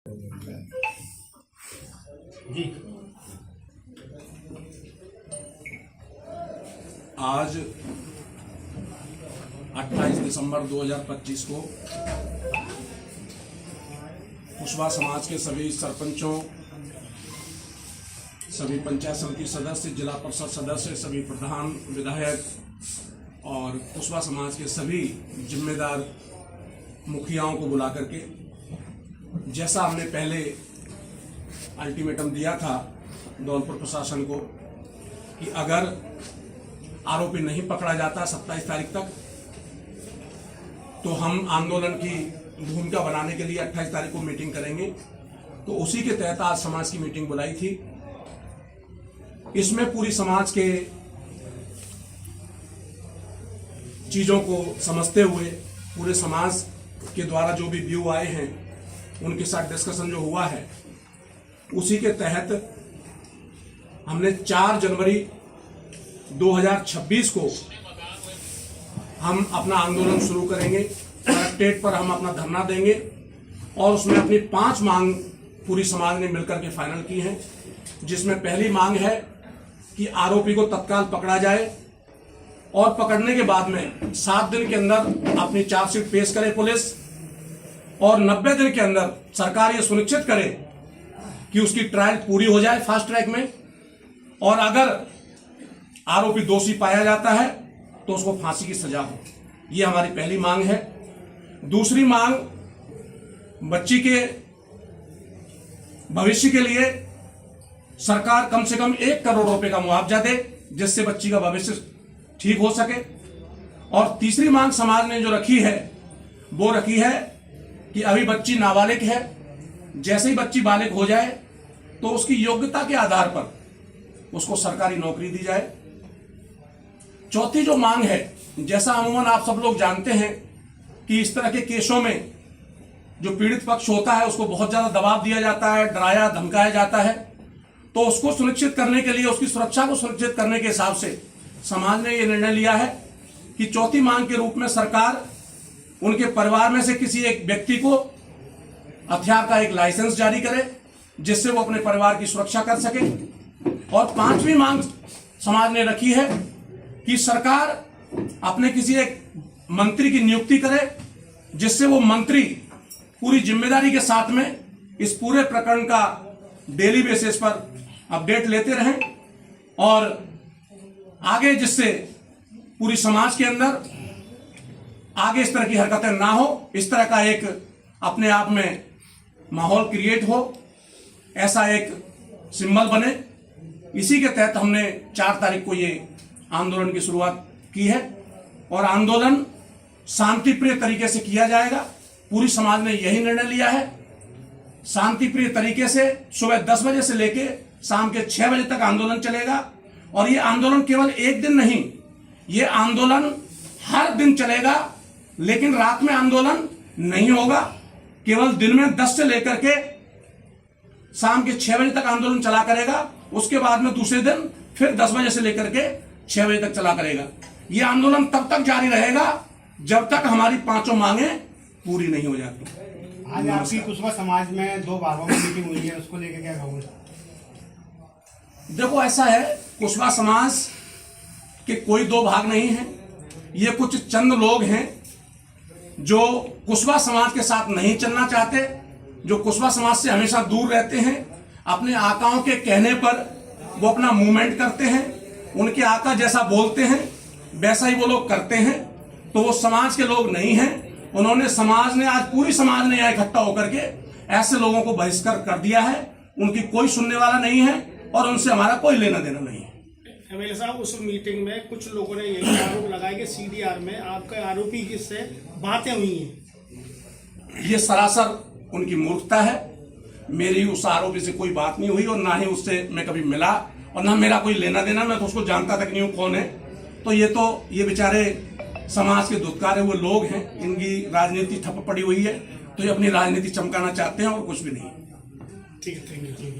जी आज 28 दिसंबर 2025 को कुशवाहा समाज के सभी सरपंचों, सभी पंचायत समिति सदस्य, जिला परिषद सदस्य, सभी प्रधान, विधायक और कुशवाहा समाज के सभी जिम्मेदार मुखियाओं को बुला करके, जैसा हमने पहले अल्टीमेटम दिया था धौलपुर प्रशासन को कि अगर आरोपी नहीं पकड़ा जाता 27 तारीख तक, तो हम आंदोलन की भूमिका बनाने के लिए 28 तारीख को मीटिंग करेंगे। तो उसी के तहत आज समाज की मीटिंग बुलाई थी। इसमें पूरी समाज के चीजों को समझते हुए, पूरे समाज के द्वारा जो भी व्यू आए हैं उनके साथ डिस्कशन जो हुआ है, उसी के तहत हमने 4 जनवरी 2026 को हम अपना आंदोलन शुरू करेंगे। कलेक्ट्रेट पर हम अपना धरना देंगे और उसमें अपनी 5 मांग पूरी समाज ने मिलकर के फाइनल की हैं, जिसमें पहली मांग है कि आरोपी को तत्काल पकड़ा जाए और पकड़ने के बाद में 7 दिन के अंदर अपनी चार्जशीट पेश करे पुलिस, और 90 दिन के अंदर सरकार ये सुनिश्चित करे कि उसकी ट्रायल पूरी हो जाए फास्ट ट्रैक में, और अगर आरोपी दोषी पाया जाता है तो उसको फांसी की सजा हो। ये हमारी पहली मांग है। दूसरी मांग, बच्ची के भविष्य के लिए सरकार कम से कम 1 करोड़ रुपए का मुआवजा दे, जिससे बच्ची का भविष्य ठीक हो सके। और तीसरी मांग समाज ने जो रखी है वो रखी है कि अभी बच्ची नाबालिग है, जैसे ही बच्ची बालिग हो जाए तो उसकी योग्यता के आधार पर उसको सरकारी नौकरी दी जाए। चौथी जो मांग है, जैसा अमूमन आप सब लोग जानते हैं कि इस तरह के केसों में जो पीड़ित पक्ष होता है उसको बहुत ज्यादा दबाव दिया जाता है, डराया धमकाया जाता है। तो उसको सुनिश्चित करने के लिए, उसकी सुरक्षा को सुनिश्चित करने के हिसाब से समाज ने यह निर्णय लिया है कि चौथी मांग के रूप में सरकार उनके परिवार में से किसी एक व्यक्ति को हथियार का एक लाइसेंस जारी करे, जिससे वो अपने परिवार की सुरक्षा कर सके। और 5वीं मांग समाज ने रखी है कि सरकार अपने किसी एक मंत्री की नियुक्ति करे, जिससे वो मंत्री पूरी जिम्मेदारी के साथ में इस पूरे प्रकरण का डेली बेसिस पर अपडेट लेते रहें, और आगे जिससे पूरी समाज के अंदर आगे इस तरह की हरकतें ना हो, इस तरह का एक अपने आप में माहौल क्रिएट हो, ऐसा एक सिंबल बने। इसी के तहत हमने 4 तारीख को ये आंदोलन की शुरुआत की है, और आंदोलन शांतिप्रिय तरीके से किया जाएगा। पूरी समाज ने यही निर्णय लिया है। शांतिप्रिय तरीके से सुबह 10 बजे से लेके शाम के 6 बजे तक आंदोलन चलेगा। और ये आंदोलन केवल एक दिन नहीं, ये आंदोलन हर दिन चलेगा, लेकिन रात में आंदोलन नहीं होगा। केवल दिन में 10 से लेकर के शाम के 6 बजे तक आंदोलन चला करेगा। उसके बाद में दूसरे दिन फिर 10 बजे से लेकर के 6 बजे तक चला करेगा। यह आंदोलन तब तक जारी रहेगा जब तक हमारी 5 मांगे पूरी नहीं हो जाती। आज आपकी कुशवाहा समाज में 2 भागों में मीटिंग हुई है, उसको लेकर क्या कहोगे? देखो, ऐसा है, कुशवाहा समाज के कोई 2 भाग नहीं है। ये कुछ चंद लोग हैं जो कुशवाहा समाज के साथ नहीं चलना चाहते, जो कुशवाहा समाज से हमेशा दूर रहते हैं। अपने आकाओं के कहने पर वो अपना मूवमेंट करते हैं, उनके आका जैसा बोलते हैं वैसा ही वो लोग करते हैं। तो वो समाज के लोग नहीं हैं। समाज ने आज पूरी समाज ने यहाँ इकट्ठा होकर के ऐसे लोगों को बहिष्कार कर दिया है। उनकी कोई सुनने वाला नहीं है और उनसे हमारा कोई लेना देना नहीं है। एमएलए साहब, उस मीटिंग में कुछ लोगों ने यही आरोप लगाया कि सीडीआर में आपके आरोपी की से बातें हुई हैं। ये सरासर उनकी मूर्खता है। मेरी उस आरोपी से कोई बात नहीं हुई, और ना ही उससे मैं कभी मिला, और ना मेरा कोई लेना देना। मैं तो उसको जानता तक नहीं हूँ कौन है। तो ये बेचारे समाज के दुत्कारे हुए लोग हैं, इनकी राजनीति ठप पड़ी हुई है, तो ये अपनी राजनीति चमकाना चाहते हैं और कुछ भी नहीं। ठीक है, थैंक यू।